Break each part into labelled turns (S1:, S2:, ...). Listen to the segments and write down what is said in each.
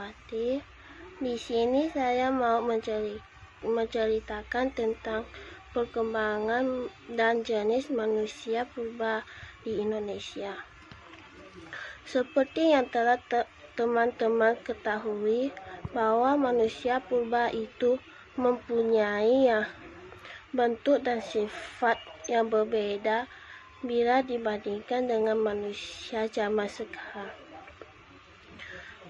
S1: amati. Di sini saya mau menceritakan tentang perkembangan dan jenis manusia purba di Indonesia. Seperti yang telah teman-teman ketahui, bahwa manusia purba itu mempunyai bentuk dan sifat yang berbeda bila dibandingkan dengan manusia zaman sekarang.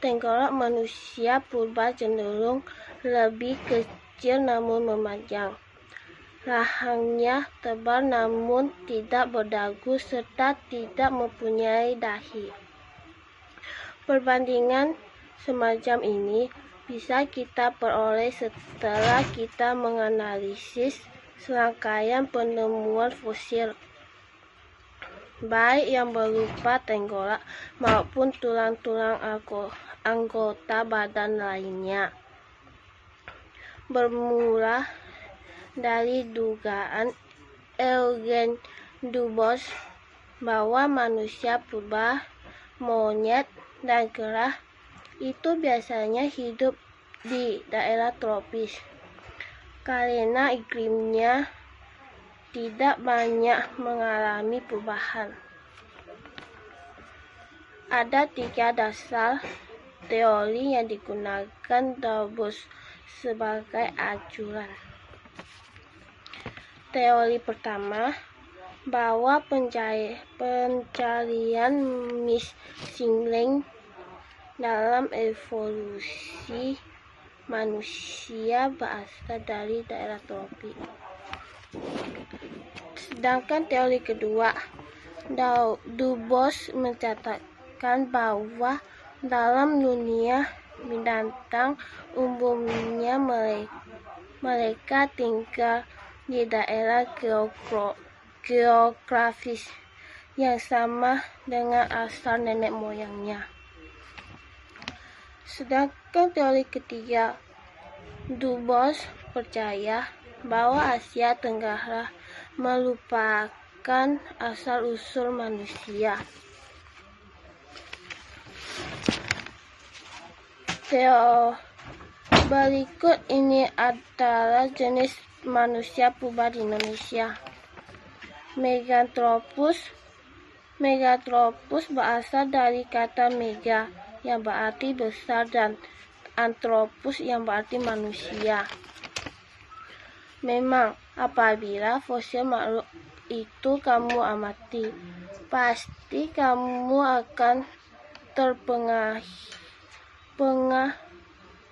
S1: Tengkorak manusia purba cenderung lebih kecil namun memanjang. Rahangnya tebal namun tidak berdagu serta tidak mempunyai dahi. Perbandingan semacam ini bisa kita peroleh setelah kita menganalisis serangkaian penemuan fosil, baik yang berupa tengkorak maupun tulang-tulang anggota badan lainnya. Bermula dari dugaan Eugene Dubos bahwa manusia purba, monyet, dan kera itu biasanya hidup di daerah tropis karena iklimnya tidak banyak mengalami perubahan. Ada 3 dasar teori yang digunakan Dubos sebagai acuan. Teori pertama, bahwa pencarian missing link dalam evolusi manusia berasal dari daerah tropis. Sedangkan teori kedua, Dubos mencatatkan bahwa dalam dunia binatang umumnya mereka tinggal di daerah geografis yang sama dengan asal nenek moyangnya. Sedangkan teori ketiga, Dubos percaya bahwa Asia Tenggara merupakan asal-usul manusia. Berikut ini adalah jenis manusia purba di Indonesia. Megathropus berasal dari kata mega yang berarti besar dan anthropus yang berarti manusia. Memang apabila fosil makhluk itu kamu amati, pasti kamu akan terpengah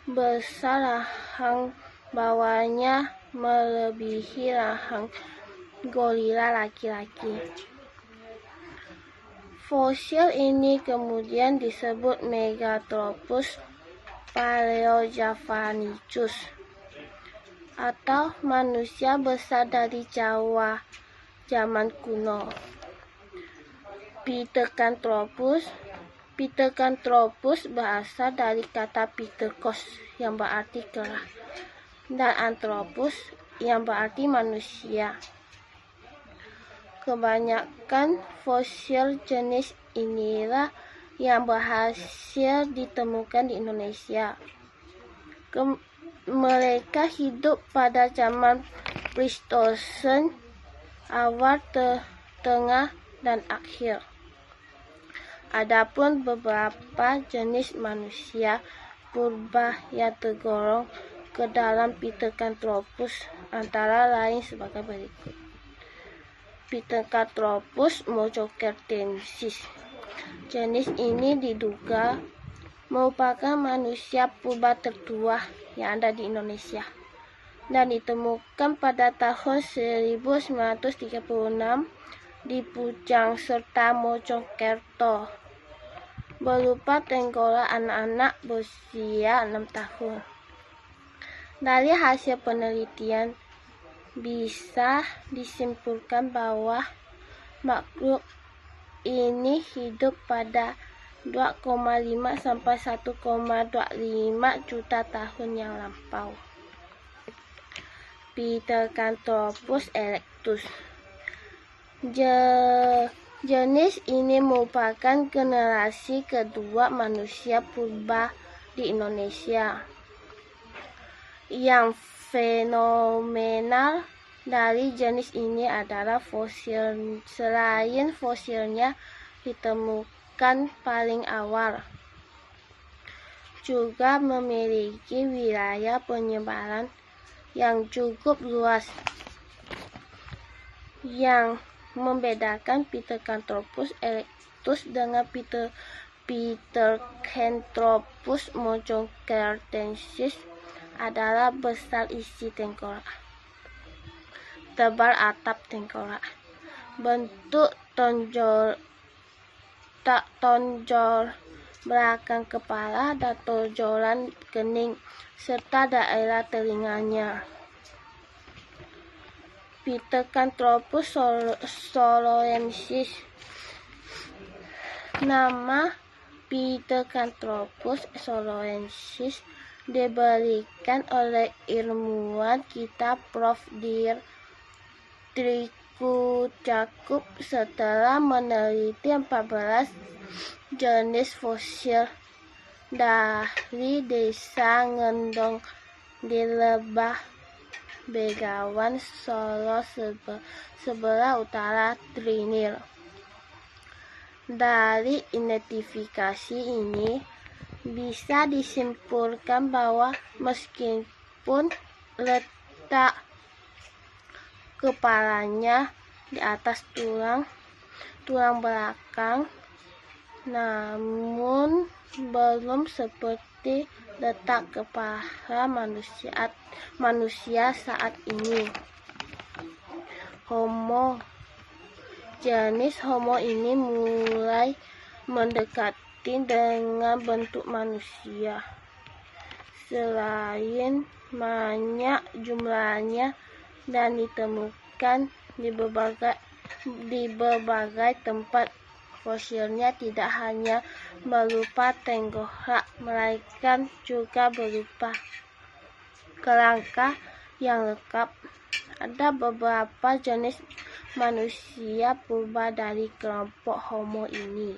S1: besar rahang bawahnya melebihi rahang gorila laki-laki. Fosil ini kemudian disebut Megathropus paleojavanicus atau manusia besar dari Jawa zaman kuno. Pithecanthropus berasal dari kata Pithekos yang berarti kera dan Anthropus yang berarti manusia. Kebanyakan fosil jenis inilah yang berhasil ditemukan di Indonesia. Mereka hidup pada zaman Pleistosen, awal, tengah, dan akhir. Adapun beberapa jenis manusia purba yang tergolong ke dalam Pithecanthropus antara lain sebagai berikut. Pithecanthropus mojocertensis. Jenis ini diduga merupakan manusia purba tertua yang ada di Indonesia dan ditemukan pada tahun 1936 di Pujang serta Mojokerto berupa tengkorak anak-anak berusia 6 tahun. Dari hasil penelitian bisa disimpulkan bahwa makhluk ini hidup pada 2,5 sampai 1,25 juta tahun yang lampau. Pithecanthropus erectus. Jenis ini merupakan generasi kedua manusia purba di Indonesia. Yang fenomenal dari jenis ini adalah selain fosilnya ditemukan paling awal, juga memiliki wilayah penyebaran yang cukup luas. Yang membedakan Pithecanthropus erectus dengan Pithecanthropus mojocertensis adalah besar isi tengkorak, tebal atap tengkorak, bentuk tonjol belakang kepala dan tonjolan kening, serta daerah telinganya. Pithecanthropus soloensis. Nama Pithecanthropus soloensis diberikan oleh ilmuwan kita Prof. Dir. Trikucakup setelah meneliti 14 jenis fosil dari desa Ngendong di Lebah Begawan, Solo sebelah utara Trinil. Dari identifikasi ini bisa disimpulkan bahwa meskipun letak kepalanya di atas tulang belakang, namun belum seperti letak kepala manusia saat ini. Jenis Homo ini mulai mendekati dengan bentuk manusia. Selain banyak jumlahnya dan ditemukan di berbagai tempat, fosilnya tidak hanya berupa tengkorak, melainkan juga berupa kerangka yang lengkap. Ada beberapa jenis manusia purba dari kelompok Homo ini.